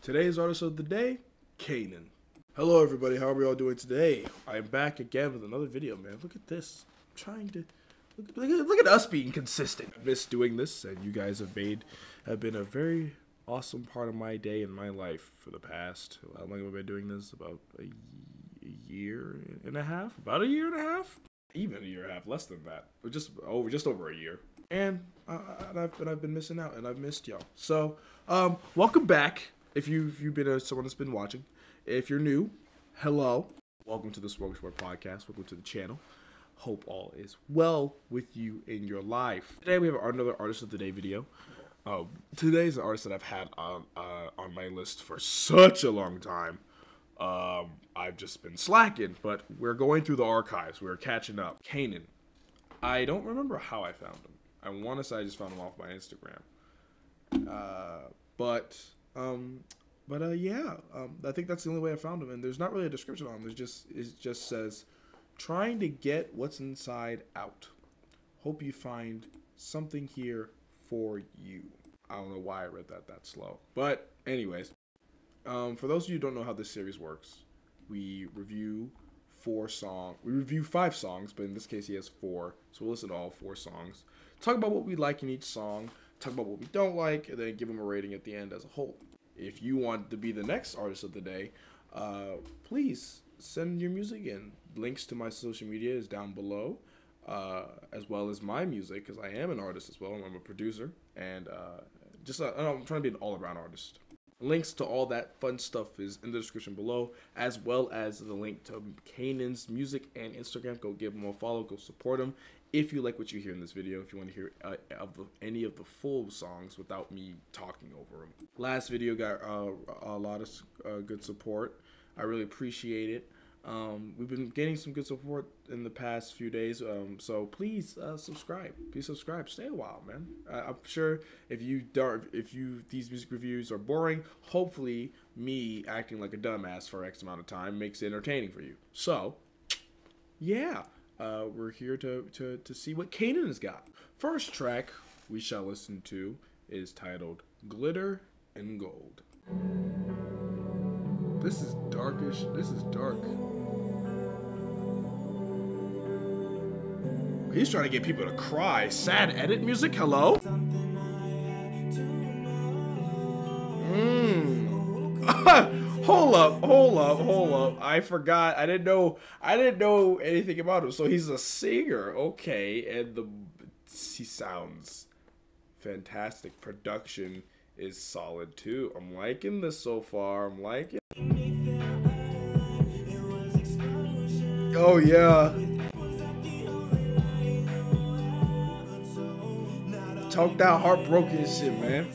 Today's artist of the day, Kaynenn. Hello everybody, how are we all doing today? I'm back again with another video, man. Look at this. I'm trying to look at us being consistent. I miss doing this, and you guys have been a very awesome part of my day and my life for the past. How long have I been doing this? About a year and a half? About a year and a half? Even a year and a half, less than that. Just over a year. And I've been missing out, and I've missed y'all. So, welcome back. If you've been someone that's been watching. If you're new, hello. Welcome to the Smoke Sport Podcast. Welcome to the channel. Hope all is well with you in your life. Today we have another Artist of the Day video. Today's an artist that I've had on my list for such a long time. I've just been slacking, but we're going through the archives. We're catching up. Kaynenn. I don't remember how I found him. I want to say I just found him off my Instagram. I think that's the only way I found him. And there's not really a description on him. It just says, trying to get what's inside out. Hope you find something here for you. I don't know why I read that slow. But anyways, for those of you who don't know how this series works, we review 5 songs, but in this case he has 4. So we'll listen to all 4 songs. Talk about what we like in each song, talk about what we don't like, and then give them a rating at the end as a whole. If you want to be the next artist of the day, please send your music in. Links to my social media is down below, as well as my music, because I am an artist as well. I'm a producer, and I'm trying to be an all-around artist. Links to all that fun stuff is in the description below, as well as the link to Kaynnenn's music and Instagram. Go give him a follow. Go support him. If you like what you hear in this video, if you want to hear any of the full songs without me talking over them. Last video got a lot of good support. I really appreciate it. We've been getting some good support in the past few days, so please subscribe. Please subscribe. Stay a while, man. I'm sure if these music reviews are boring, hopefully me acting like a dumbass for X amount of time makes it entertaining for you. So, yeah, we're here to see what Kaynenn has got. First track we shall listen to is titled "Glitter and Gold." This is darkish. This is dark. He's trying to get people to cry. Sad edit music. Hello. Hold up. I forgot. I didn't know anything about him. So he's a singer. Okay, and he sounds fantastic. Production is solid too. I'm liking this so far. I'm liking. Oh yeah. Talked out heartbroken shit, man.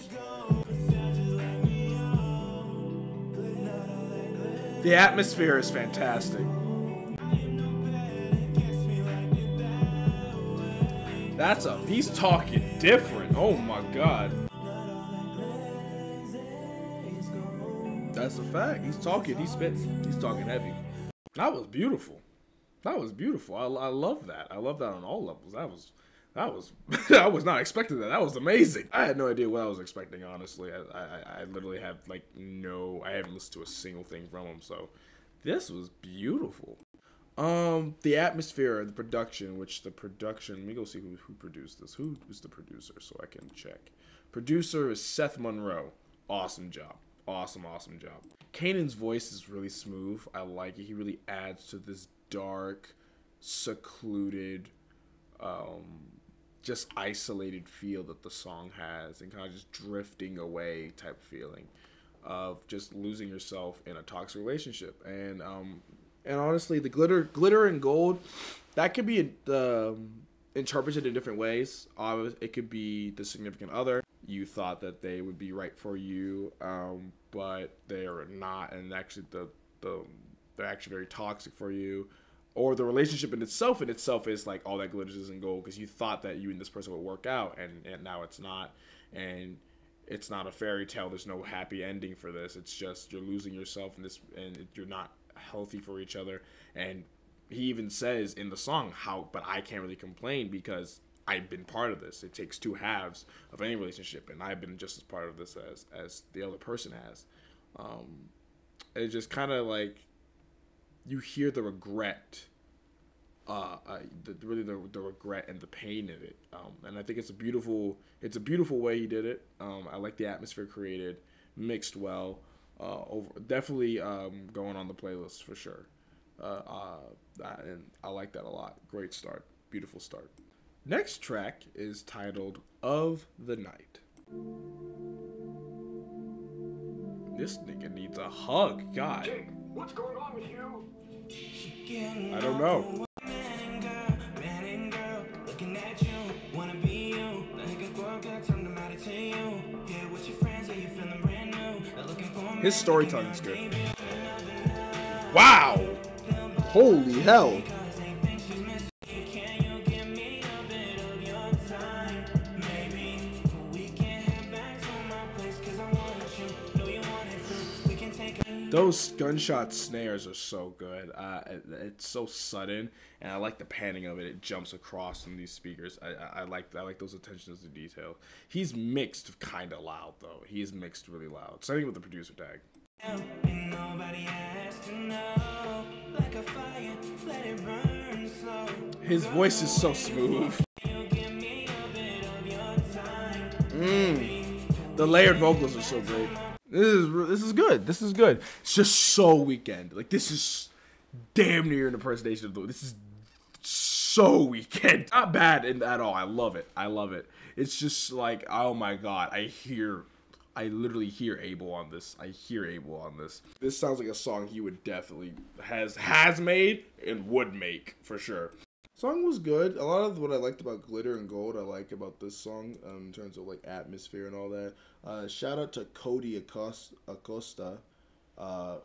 The atmosphere is fantastic. He's talking different. Oh my god. That's a fact. He's talking, he's spitting. He's talking heavy. That was beautiful. That was beautiful. I love that. I love that on all levels. I was not expecting that. That was amazing. I had no idea what I was expecting, honestly. I literally have I haven't listened to a single thing from him, so this was beautiful. The atmosphere, the production, let me go see who produced this. Who was the producer so I can check. Producer is Seth Monroe. Awesome job. Awesome job. Kaynnenn's voice is really smooth. I like it. He really adds to this dark, secluded, just isolated feel that the song has, and kind of just drifting away type feeling of just losing yourself in a toxic relationship. And honestly, the glitter and gold, that could be interpreted in different ways. It could be the significant other. You thought that they would be right for you, but they are not, and actually they're actually very toxic for you. Or the relationship in itself is like all that glitters isn't gold, because you thought that you and this person would work out, and now it's not. And it's not a fairy tale. There's no happy ending for this. It's just you're losing yourself in this, and you're not healthy for each other. And he even says in the song but I can't really complain because I've been part of this. It takes 2 halves of any relationship, and I've been just as part of this as the other person has. Um, it just kind of like you hear the regret, the regret and the pain in it. And I think it's a beautiful way he did it. I like the atmosphere created, mixed well. Definitely going on the playlist for sure. And I like that a lot. Great start, beautiful start. Next track is titled "Of the Night." This nigga needs a hug. God. Jake, what's going on with you? I don't know. His storytelling is good. Wow! Holy hell! Those gunshot snares are so good. It's so sudden, and I like the panning of it. It jumps across from these speakers. I like those attentions to detail. He's mixed kind of loud though. He's mixed really loud. Same thing with the producer tag. His voice is so smooth. The layered vocals are so great. This is good. This is good. It's just so Weeknd. Like, this is damn near an impersonation of the. This is so Weeknd. Not bad at all. I love it. I love it. It's just like, oh my god. I literally hear Abel on this. I hear Abel on this. This sounds like a song he would definitely has made and would make for sure. Song was good. A lot of what I liked about Glitter and Gold, I like about this song in terms of like atmosphere and all that. Shout out to Cody Acosta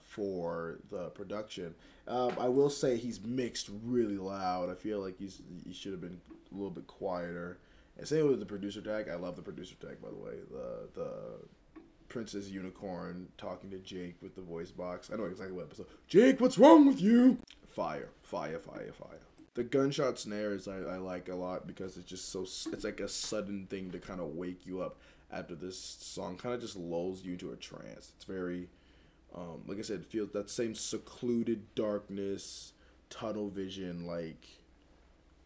for the production. I will say he's mixed really loud. I feel like he should have been a little bit quieter. And same with the producer tag. I love the producer tag, by the way. The Princess Unicorn talking to Jake with the voice box. I know exactly what episode. Jake, what's wrong with you? Fire, fire, fire, fire. The gunshot snares I like a lot because it's just so, it's like a sudden thing to kind of wake you up after this song kind of just lulls you into a trance. It's very, like I said, feels that same secluded darkness, tunnel vision, like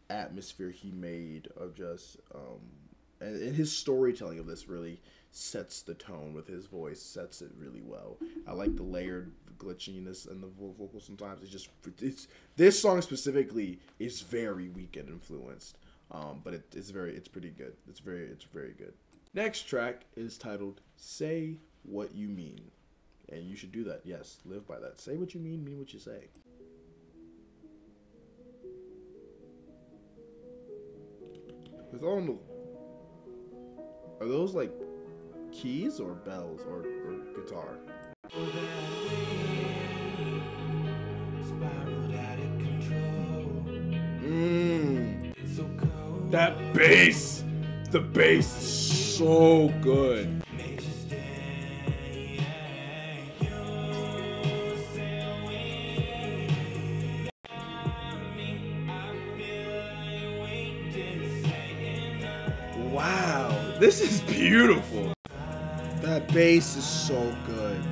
atmosphere he made of just, and his storytelling of this really sets the tone with his voice, sets it really well. I like the layered glitchiness and the vocals sometimes. It's this song specifically is very Weeknd influenced, but it's pretty good. It's very good. Next track is titled "Say What You Mean," and you should do that. Yes, live by that. Say what you mean what you say. With all the, are those like keys or bells or guitar? That bass! The bass is so good. Wow, this is beautiful. That bass is so good.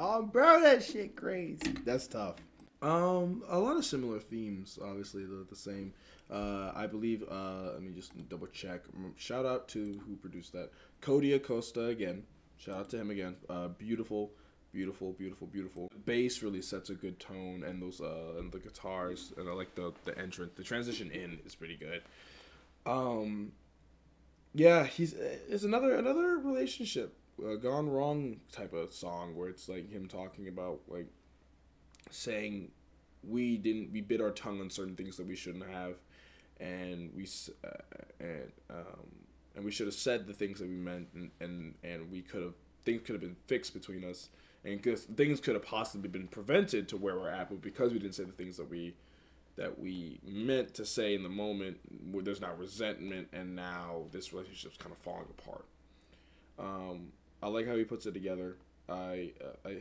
Oh, bro, that shit crazy. That's tough. A lot of similar themes, obviously the same. I believe. Let me just double check. Shout out to who produced that, Cody Acosta again. Shout out to him again. Beautiful. The bass really sets a good tone, and those and the guitars, and I like the entrance. The transition in is pretty good. Yeah, it's another relationship gone wrong type of song where it's like him talking about like saying we bit our tongue on certain things that we shouldn't have, and we should have said the things that we meant, and things could have been fixed between us, and things could have possibly been prevented to where we're at, but because we didn't say the things that we meant to say in the moment, where there's now resentment, and now this relationship's kind of falling apart. I like how he puts it together.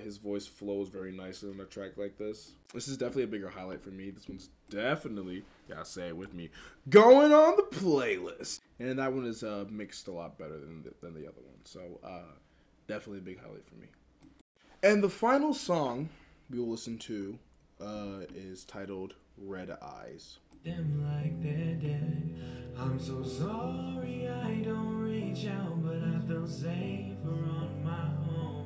His voice flows very nicely on a track like this. This is definitely a bigger highlight for me. This one's definitely, yeah, say it with me, going on the playlist. And that one is mixed a lot better than the other one. So definitely a big highlight for me. And the final song we will listen to is titled Red Eyes. Them like they're dead. I'm so sorry I don't reach out, but I feel safer on my own.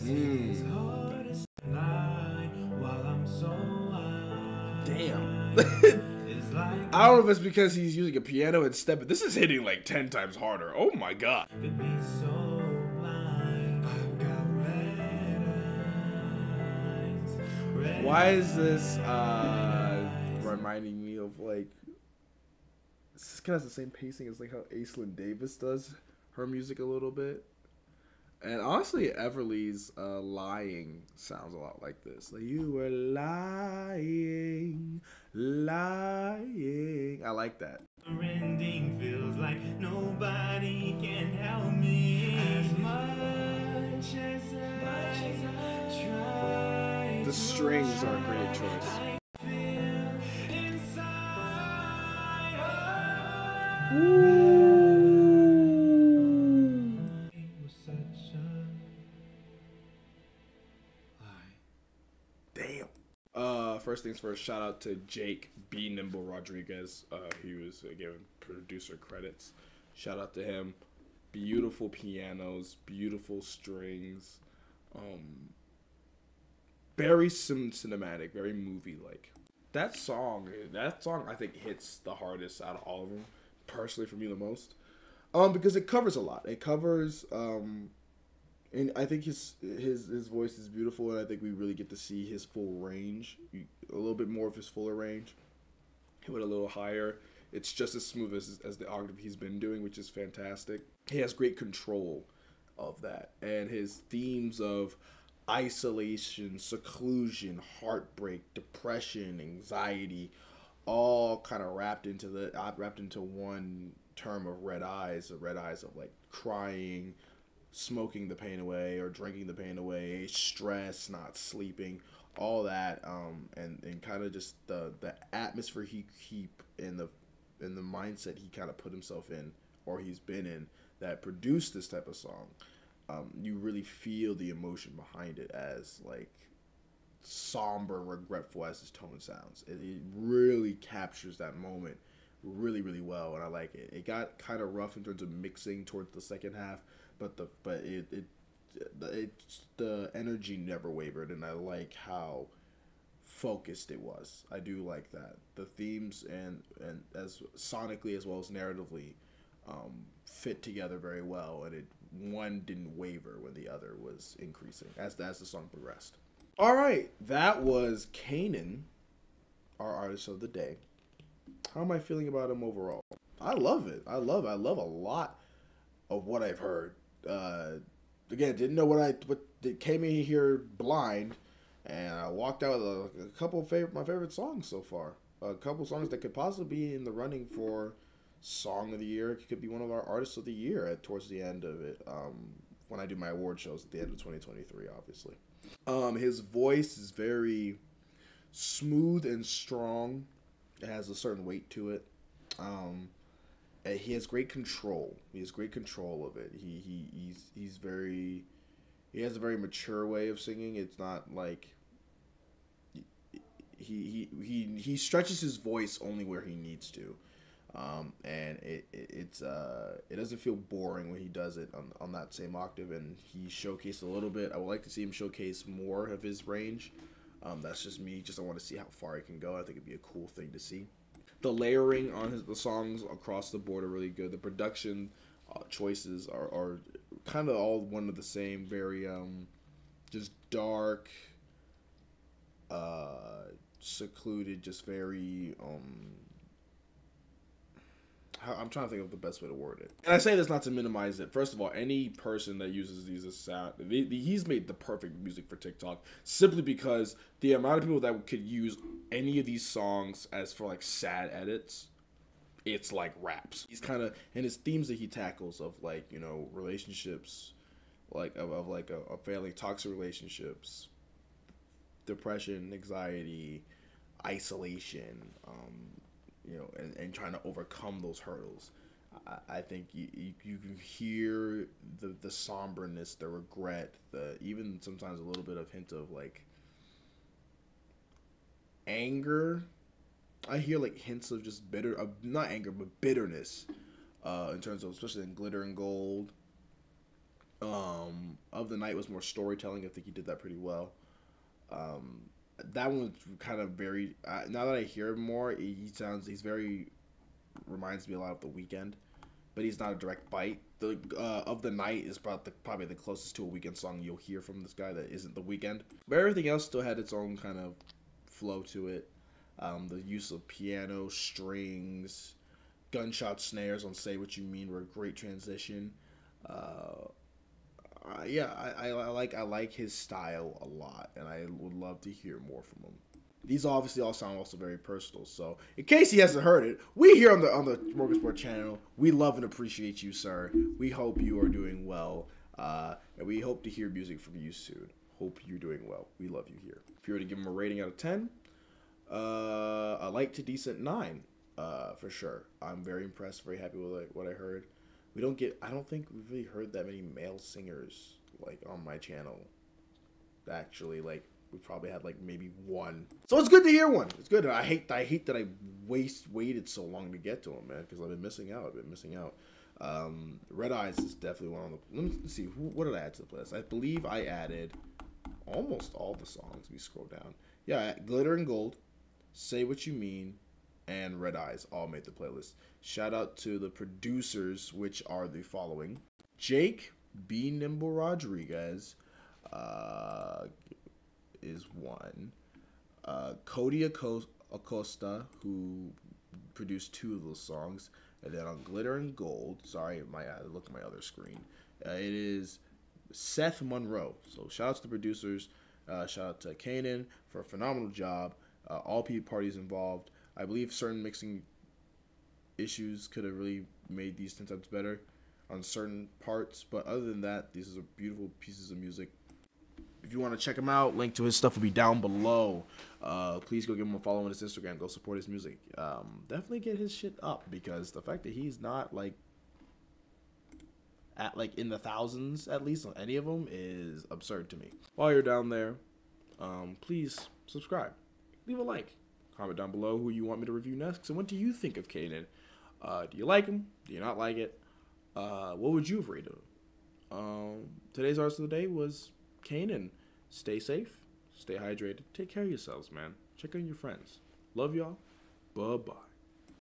It's hard as lie while I'm so high. Damn. It's like I don't know if it's because he's using a piano instead, but this is hitting like 10 times harder. Oh my god. could be so blind. I've got red eyes. Why is this reminding me of like, this kind of has the same pacing as like how Aislinn Davis does her music a little bit. And honestly, Everly's Lying sounds a lot like this. Like, you were lying, lying. I like that. Ending feels like nobody can help me as much as I try. The strings are a great choice. Damn. First things first, shout out to Jake B. Nimble Rodriguez. He was given producer credits. Shout out to him. Beautiful pianos, beautiful strings. Very cinematic, very movie-like. That song I think hits the hardest out of all of them. Personally, for me, the most. Because it covers a lot. It covers, and I think his voice is beautiful, and I think we really get to see his full range, a little bit more of his fuller range. He went a little higher. It's just as smooth as the octave he's been doing, which is fantastic. He has great control of that, and his themes of isolation, seclusion, heartbreak, depression, anxiety, all kind of wrapped into one term of red eyes. The red eyes of like crying, smoking the pain away or drinking the pain away, stress, not sleeping, all that, and kind of just the atmosphere he in the mindset he kind of put himself in, or he's been in, that produced this type of song. You really feel the emotion behind it, as like somber, regretful as his tone sounds. It really captures that moment really, really well, and I like it. It got kind of rough in terms of mixing towards the second half, but the energy never wavered, and I like how focused it was. I do like that. The themes and as sonically as well as narratively fit together very well, and one didn't waver when the other was increasing as the song progressed. All right, that was Kaynenn, our artist of the day. How am I feeling about him overall? I love it. I love a lot of what I've heard. Again, didn't know what came in here blind, and I walked out with a couple of my favorite songs so far. A couple songs that could possibly be in the running for Song of the Year. It could be one of our Artists of the Year towards the end of it, when I do my award shows at the end of 2023, obviously. His voice is very smooth and strong. It has a certain weight to it. He has great control. He has great control of it. He has a very mature way of singing. It's not like he stretches his voice only where he needs to. And it doesn't feel boring when he does it on that same octave, and he showcased a little bit. I would like to see him showcase more of his range. That's just me. I want to see how far he can go. I think it'd be a cool thing to see. The layering on the songs across the board are really good. The production choices are kind of all one of the same. Very just dark, secluded, just very I'm trying to think of the best way to word it. And I say this not to minimize it. First of all, any person that uses these as sound, he's made the perfect music for TikTok, simply because the amount of people that could use any of these songs as for like sad edits, it's like raps. He's kind of, and his themes that he tackles of like, relationships, like of like a failing toxic relationships, depression, anxiety, isolation, and trying to overcome those hurdles. I think you can hear the somberness, the regret, the even sometimes a little bit of hint of like anger. I hear like hints of just not anger, but bitterness, in terms of, especially in Glitter and Gold. Of the Night was more storytelling. I think he did that pretty well. That one was kind of very. Now that I hear him more, he's very reminds me a lot of The Weeknd, but he's not a direct bite. The Of the Night is probably the closest to a Weeknd song you'll hear from this guy that isn't The Weeknd. But everything else still had its own kind of flow to it. The use of piano, strings, gunshot snares on "Say What You Mean" were a great transition. I like his style a lot, and I would love to hear more from him. These obviously all sound also very personal. So in case he hasn't heard it, we here on the Smorgasbord channel, we love and appreciate you, sir. We hope you are doing well, and we hope to hear music from you soon. Hope you're doing well. We love you here. If you were to give him a rating out of 10, a light to decent 9, for sure. I'm very impressed, very happy with what I heard. I don't think we've really heard that many male singers like on my channel. Actually, like we probably had like maybe one. So it's good to hear one. It's good. I hate that I waited so long to get to him, man, because I've been missing out. Red Eyes is definitely one of the. Let me see. What did I add to the playlist? I believe I added almost all the songs. We scroll down. Yeah, Glitter and Gold, Say What You Mean, and Red Eyes all made the playlist. Shout out to the producers, which are the following: Jake B. Nimble Rodriguez is one. Cody Acosta, who produced 2 of those songs. And then on Glitter and Gold, sorry, look at my other screen. It is Seth Monroe. So shout out to the producers. Shout out to Kaynenn for a phenomenal job. All parties involved. I believe certain mixing issues could have really made these 10 times better on certain parts. But other than that, these are beautiful pieces of music. If you want to check him out, link to his stuff will be down below. Please go give him a follow on his Instagram. Go support his music. Definitely get his shit up, because the fact that he's not like at like in the thousands at least on any of them is absurd to me. While you're down there, please subscribe, leave a like, comment down below who you want me to review next, and what do you think of Kaynenn? Do you like him? Do you not like it? What would you have rated him? Today's artist of the day was Kaynenn. Stay safe, stay hydrated, take care of yourselves, man. Check on your friends. Love y'all. Bye-bye.